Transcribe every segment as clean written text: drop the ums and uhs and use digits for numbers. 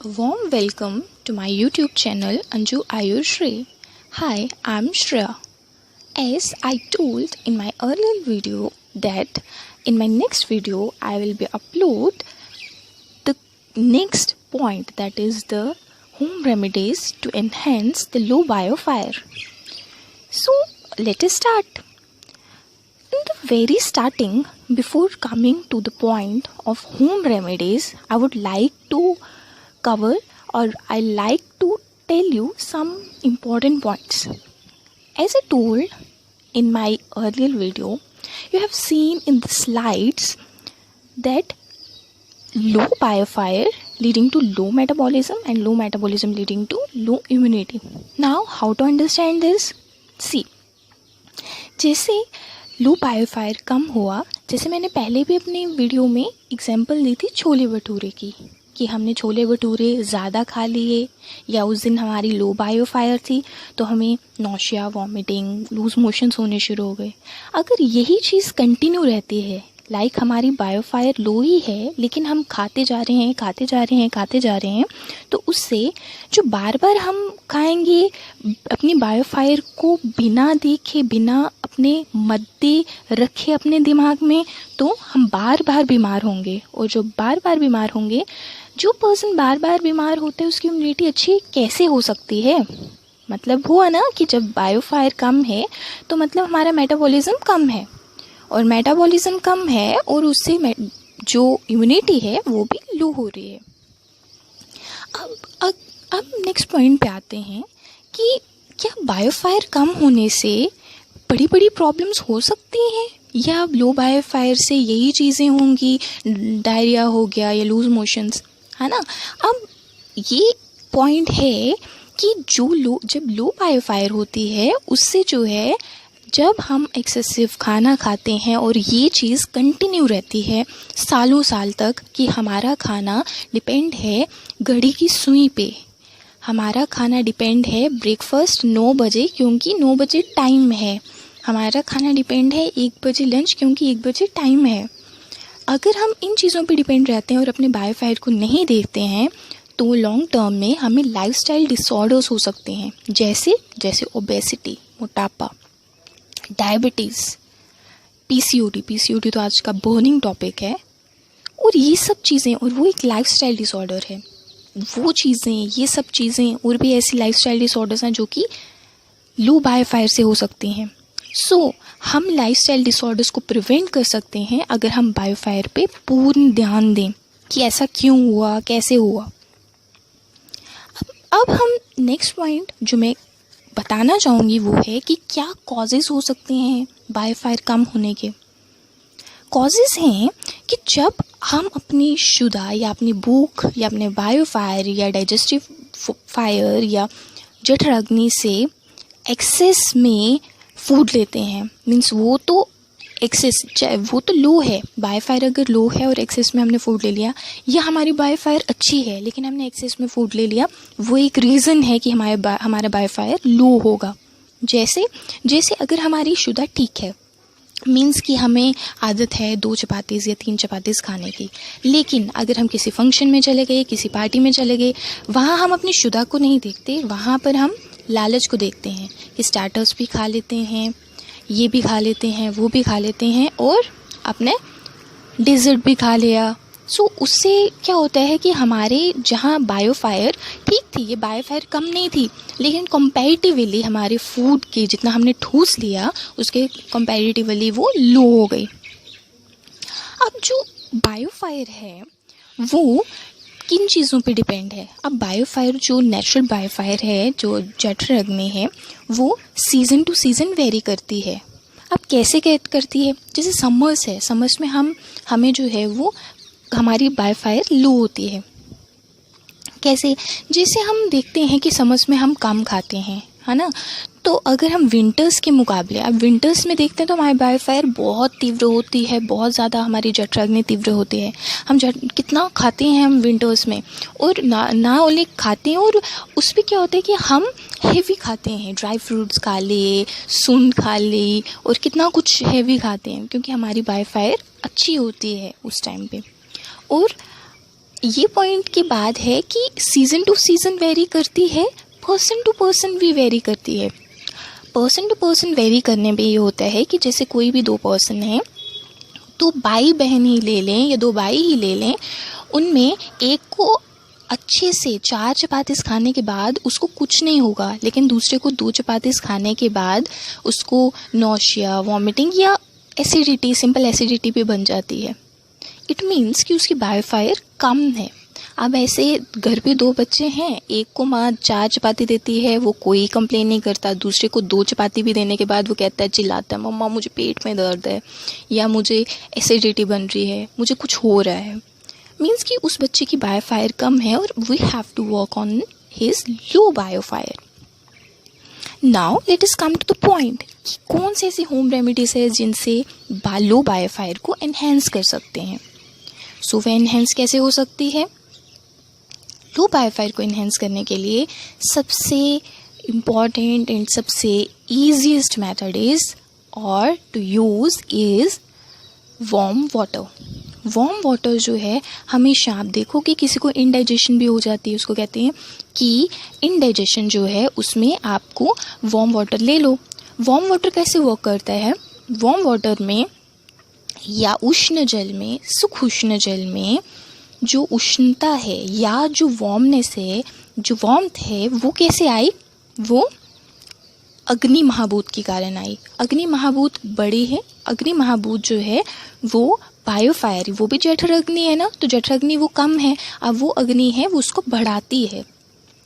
A warm welcome to my YouTube channel Anju Ayushri. Hi, I'm Shreya. As I told in my earlier video that in my next video I will be upload the next point, that is the home remedies to enhance the low biofire. So let us start. In the very starting, before coming to the point of home remedies, I would like to cover or I like to tell you some important points. As I told in my earlier video, you have seen in the slides that low biofire leading to low metabolism and low metabolism leading to low immunity. Now, how to understand this? See, जैसे लो बायोफायर कम हुआ, जैसे मैंने पहले भी अपने video में example दी थी छोले भटूरे की, कि हमने छोले भटूरे ज़्यादा खा लिए या उस दिन हमारी लो बायोफायर थी तो हमें नौशिया, वॉमिटिंग, लूज मोशंस होने शुरू हो गए. अगर यही चीज़ कंटिन्यू रहती है, लाइक हमारी बायोफायर लो ही है लेकिन हम खाते जा रहे हैं, तो उससे जो बार बार हम खाएंगे अपनी बायोफायर को बिना देखे, बिना अपने मद्दे रखे अपने दिमाग में, तो हम बार बार बीमार होंगे. और जो बार बार बीमार होंगे, जो पर्सन बार बार बीमार होते हैं उसकी इम्यूनिटी अच्छी कैसे हो सकती है? मतलब हुआ ना कि जब बायोफायर कम है तो मतलब हमारा मेटाबॉलिज्म कम है, और मेटाबॉलिज्म कम है और उससे जो इम्यूनिटी है वो भी लो हो रही है. अब नेक्स्ट पॉइंट पे आते हैं कि क्या बायोफायर कम होने से बड़ी बड़ी प्रॉब्लम्स हो सकती हैं, या लो बायोफायर से यही चीज़ें होंगी, डायरिया हो गया या लूज मोशंस, है ना. अब ये पॉइंट है कि जब लो बायोफायर होती है उससे जो है, जब हम एक्सेसिव खाना खाते हैं और ये चीज़ कंटिन्यू रहती है सालों साल तक कि हमारा खाना डिपेंड है घड़ी की सुई पे, हमारा खाना डिपेंड है ब्रेकफास्ट 9 बजे क्योंकि 9 बजे टाइम है, हमारा खाना डिपेंड है 1 बजे लंच क्योंकि 1 बजे टाइम है. अगर हम इन चीज़ों पे डिपेंड रहते हैं और अपने बायोफायर को नहीं देखते हैं तो लॉन्ग टर्म में हमें लाइफस्टाइल डिसऑर्डर्स हो सकते हैं, जैसे ओबेसिटी, मोटापा, डायबिटीज़, पीसीओडी तो आज का बर्निंग टॉपिक है. और ये सब चीज़ें, और वो एक लाइफस्टाइल डिसऑर्डर है, वो चीज़ें, ये सब चीज़ें और भी ऐसी लाइफस्टाइल डिसऑर्डर्स हैं जो कि लो बायोफायर से हो सकती हैं. सो हम लाइफस्टाइल डिसऑर्डर्स को प्रिवेंट कर सकते हैं अगर हम बायोफायर पे पूर्ण ध्यान दें कि ऐसा क्यों हुआ, कैसे हुआ. अब हम नेक्स्ट पॉइंट जो मैं बताना चाहूँगी वो है कि क्या कॉजेज़ हो सकते हैं बायोफायर कम होने के. कॉजेज़ हैं कि जब हम अपनी शुदा या अपनी भूख या अपने बायोफायर या डाइजेस्टिव फायर या जठराग्नि से एक्सेस में फूड लेते हैं, मीन्स वो तो एक्सेस, वो तो लो है, बायोफायर अगर लो है और एक्सेस में हमने फूड ले लिया, या हमारी बायोफायर अच्छी है लेकिन हमने एक्सेस में फूड ले लिया, वो एक रीज़न है कि हमारा बायोफायर लो होगा. जैसे अगर हमारी शुदा ठीक है, मीन्स कि हमें आदत है 2 चपातीज़ या 3 चपातीज़ खाने की, लेकिन अगर हम किसी फंक्शन में चले गए, किसी पार्टी में चले गए, वहाँ हम अपनी शुदा को नहीं देखते, वहाँ पर हम लालच को देखते हैं कि स्टार्टर्स भी खा लेते हैं, ये भी खा लेते हैं, वो भी खा लेते हैं, और अपने डेजर्ट भी खा लिया. सो उससे क्या होता है कि हमारे जहाँ बायोफायर ठीक थी, ये बायोफायर कम नहीं थी, लेकिन कंपैरेटिवली हमारे फूड के जितना हमने ठूस लिया उसके कंपैरेटिवली वो लो हो गई. अब जो बायोफायर है वो किन चीज़ों पे डिपेंड है? अब बायोफायर, जो नेचुरल बायोफायर है, जो जठराग्नि है, वो सीज़न टू सीज़न वेरी करती है. अब कैसे करती है? जैसे समर्स है, समर्स में हमें जो है वो हमारी बायोफायर लो होती है. कैसे? जैसे हम देखते हैं कि समर्स में हम कम खाते हैं, है ना, तो अगर हम विंटर्स के मुकाबले, अब विंटर्स में देखते हैं तो हमारी बायोफायर बहुत तीव्र होती है, बहुत ज़्यादा हमारी जठराग्नि तीव्र होती है. हम कितना खाते हैं हम विंटर्स में, और ना ओनली खाते हैं, और उस पर क्या होता है कि हम हेवी खाते हैं, ड्राई फ्रूट्स खा लिए, सूंड खा ली, और कितना कुछ हेवी खाते हैं क्योंकि हमारी बायोफायर अच्छी होती है उस टाइम पे. और ये पॉइंट की बात है कि सीज़न टू सीज़न वेरी करती है, पर्सन टू पर्सन भी वेरी करती है। पर्सन टू पर्सन वेरी करने में ये होता है कि जैसे कोई भी दो पर्सन है, तो भाई बहन ही ले लें या दो भाई ही ले लें, उनमें एक को अच्छे से 4 चपातीस खाने के बाद उसको कुछ नहीं होगा, लेकिन दूसरे को 2 चपातीस खाने के बाद उसको नौशिया, वॉमिटिंग या एसिडिटी, सिंपल एसिडिटी भी बन जाती है। इट मीन्स कि उसकी बायोफायर कम है। अब ऐसे घर पे 2 बच्चे हैं, एक को माँ 4 चपाती देती है, वो कोई कंप्लेन नहीं करता, दूसरे को 2 चपाती भी देने के बाद वो कहता है, चिल्लाता है, मम्मा मुझे पेट में दर्द है, या मुझे एसिडिटी बन रही है, मुझे कुछ हो रहा है। मीन्स कि उस बच्चे की बायोफायर कम है और we have to work on his low biofire. Now let us come to the point कि कौन से ऐसी होम रेमेडीज है जिनसे लो बायोफायर को एनहेंस कर सकते हैं। सो वह एनहेंस कैसे हो सकती है? लो बायोफायर को एनहेंस करने के लिए सबसे इम्पॉर्टेंट एंड सबसे ईजीएस्ट मेथड इज़ और to use is warm water. Warm water जो है, हमेशा आप देखो कि किसी को इंडाइजेशन भी हो जाती है, उसको कहते हैं कि इंडाइजेशन जो है उसमें आपको वार्म वाटर ले लो। वार्म वाटर कैसे वर्क करता है? वार्म वाटर में या उष्ण जल में, सुखउष्ण जल में जो उष्णता है या जो वार्मनेस है, जो वार्मथ है, वो कैसे आई? वो अग्नि महाभूत के कारण आई। अग्नि महाभूत बड़े हैं। अग्नि महाभूत जो है वो बायोफायर, वो भी जठर अग्नि है ना, तो जठर अग्नि वो कम है, अब वो अग्नि है वो उसको बढ़ाती है,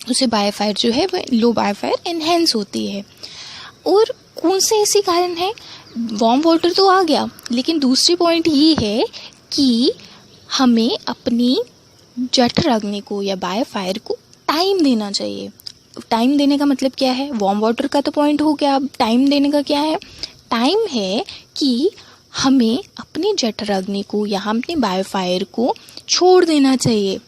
उसे बायोफायर जो है वो लो बायोफायर एनहेंस होती है। और कौन से ऐसे कारण है? वार्म वाटर तो आ गया, लेकिन दूसरी पॉइंट ये है कि हमें अपनी जठर अग्नि को या बायोफायर को टाइम देना चाहिए। टाइम देने का मतलब क्या है? वार्म वाटर का तो पॉइंट हो गया, अब टाइम देने का क्या है? टाइम है कि हमें अपनी जठर अग्नि को या हम अपने बायोफायर को छोड़ देना चाहिए।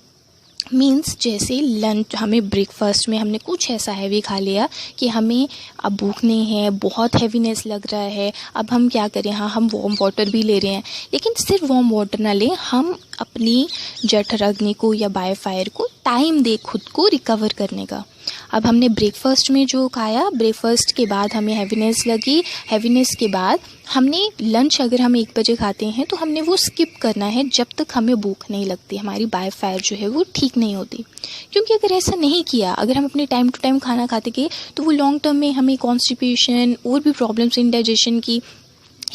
मीन्स जैसे लंच, हमें ब्रेकफास्ट में हमने कुछ ऐसा हैवी खा लिया कि हमें अब भूख नहीं है, बहुत हैवीनेस लग रहा है, अब हम क्या करें? हाँ, हम वार्म वाटर भी ले रहे हैं, लेकिन सिर्फ वार्म वाटर ना लें, हम अपनी जठर अग्नि को या बायोफायर को टाइम दें खुद को रिकवर करने का। अब हमने ब्रेकफास्ट में जो खाया, ब्रेकफास्ट के बाद हमें हैवीनेस लगी, हैवीनेस के बाद हमने लंच, अगर हम 1 बजे खाते हैं तो हमने वो स्किप करना है जब तक हमें भूख नहीं लगती। हमारी बायोफायर जो है वो ठीक नहीं होती, क्योंकि अगर ऐसा नहीं किया, अगर हम अपने टाइम टू टाइम खाना खाते गए तो वो लॉन्ग टर्म में हमें कॉन्स्टिपेशन और भी प्रॉब्लम्स इंडाइजेशन की,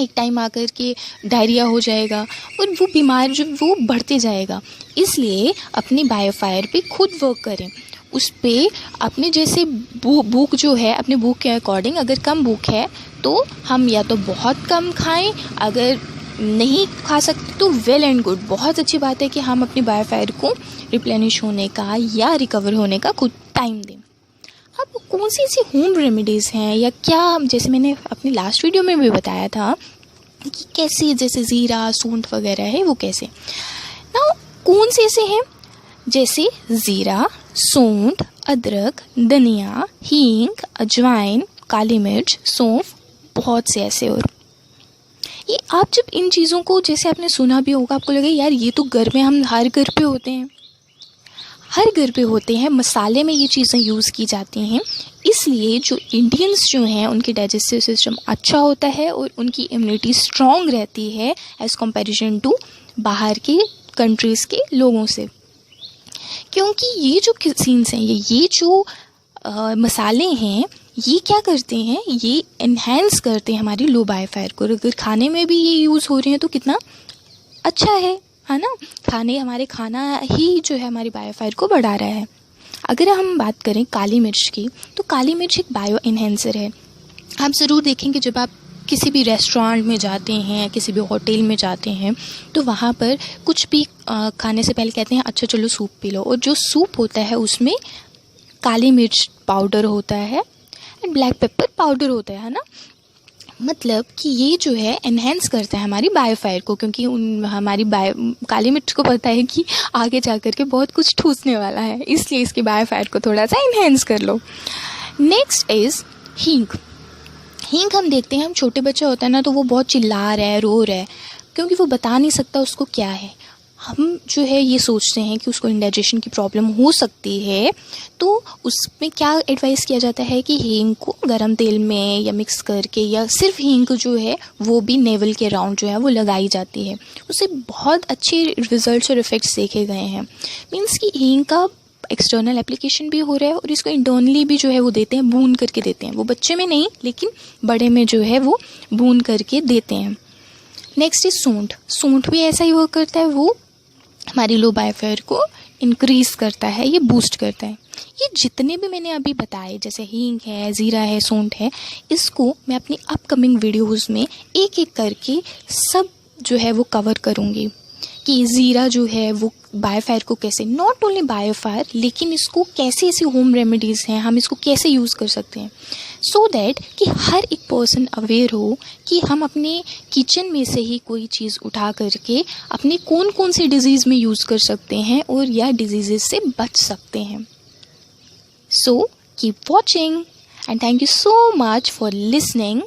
एक टाइम आकर के डायरिया हो जाएगा और वो बीमार जो वो बढ़ते जाएगा। इसलिए अपनी बायोफायर पे खुद वर्क करें, उस पर अपने जैसे भूख जो है, अपने भूख के अकॉर्डिंग, अगर कम भूख है तो हम या तो बहुत कम खाएं, अगर नहीं खा सकते तो वेल एंड गुड, बहुत अच्छी बात है कि हम अपनी बायोफायर को रिप्लेनिश होने का या रिकवर होने का खुद टाइम दें। अब कौन सी ऐसी होम रेमेडीज़ हैं या क्या, जैसे मैंने अपनी लास्ट वीडियो में भी बताया था कि कैसे, जैसे ज़ीरा, सूंठ वगैरह है वो कैसे ना, कौन से ऐसे हैं? जैसे ज़ीरा, सूंठ, अदरक, धनिया, हींग, अजवाइन, काली मिर्च, सौंफ, बहुत से ऐसे। और ये आप जब इन चीज़ों को, जैसे आपने सुना भी होगा, आपको लगे यार ये तो घर में, हम हर घर पे होते हैं, हर घर पे होते हैं, मसाले में ये चीज़ें यूज़ की जाती हैं। इसलिए जो इंडियंस जो हैं उनकी डाइजेस्टिव सिस्टम अच्छा होता है और उनकी इम्यूनिटी स्ट्रॉन्ग रहती है एज़ कंपैरिजन टू बाहर के कंट्रीज़ के लोगों से। क्योंकि ये जो क्यूजीन्स हैं, ये जो मसाले हैं, ये क्या करते हैं? ये इन्हेंस करते हैं हमारी लो बायोफायर को। अगर खाने में भी ये यूज़ हो रहे हैं तो कितना अच्छा है ना? हमारे खाना ही जो है हमारी बायोफायर को बढ़ा रहा है। अगर हम बात करें काली मिर्च की, तो काली मिर्च एक बायो इन्हेंसर है। आप ज़रूर देखेंगे जब आप किसी भी रेस्टोरेंट में जाते हैं, किसी भी होटल में जाते हैं, तो वहाँ पर कुछ भी खाने से पहले कहते हैं अच्छा चलो सूप पी लो, और जो सूप होता है उसमें काली मिर्च पाउडर होता है एंड ब्लैक पेपर पाउडर होता है ना। मतलब कि ये जो है एनहेंस करता है हमारी बायोफायर को, क्योंकि हमारी काली मिर्च को पता है कि आगे जा कर के बहुत कुछ ठूसने वाला है, इसलिए इसकी बायोफायर को थोड़ा सा एनहेंस कर लो। नेक्स्ट इज़ हींग। हींग हम देखते हैं, हम छोटे बच्चे होता है ना, तो वो बहुत चिल्ला रहा है, रो रहा है, क्योंकि वो बता नहीं सकता उसको क्या है। हम जो है ये सोचते हैं कि उसको इंडाइजेशन की प्रॉब्लम हो सकती है, तो उसमें क्या एडवाइस किया जाता है कि हींग को गरम तेल में या मिक्स करके, या सिर्फ हींग जो है वो भी नेवल के अराउंड जो है वो लगाई जाती है। उससे बहुत अच्छे रिजल्ट्स और इफ़ेक्ट्स देखे गए हैं। मीन्स कि हींग का एक्सटर्नल एप्लीकेशन भी हो रहा है और इसको इंटरनली भी जो है वो देते हैं, भून करके देते हैं। वो बच्चे में नहीं, लेकिन बड़े में जो है वो भून करके देते हैं। Next is सूंठ। सूंठ भी ऐसा ही वर्क करता है, वो हमारी लो बायोफायर को इंक्रीज़ करता है, ये बूस्ट करता है। ये जितने भी मैंने अभी बताए, जैसे हींग है, ज़ीरा है, सूंठ है, इसको मैं अपनी अपकमिंग वीडियोस में एक एक करके सब जो है वो कवर करूँगी कि ज़ीरा जो है वो बायोफायर को कैसे, नॉट ओनली बायोफायर, लेकिन इसको कैसे ऐसे होम रेमेडीज़ हैं, हम इसको कैसे यूज़ कर सकते हैं, सो दैट कि हर एक पर्सन अवेयर हो कि हम अपने किचन में से ही कोई चीज़ उठा करके अपने कौन कौन सी डिजीज़ में यूज़ कर सकते हैं और या डिजीज़ से बच सकते हैं। So keep watching and thank you so much for listening.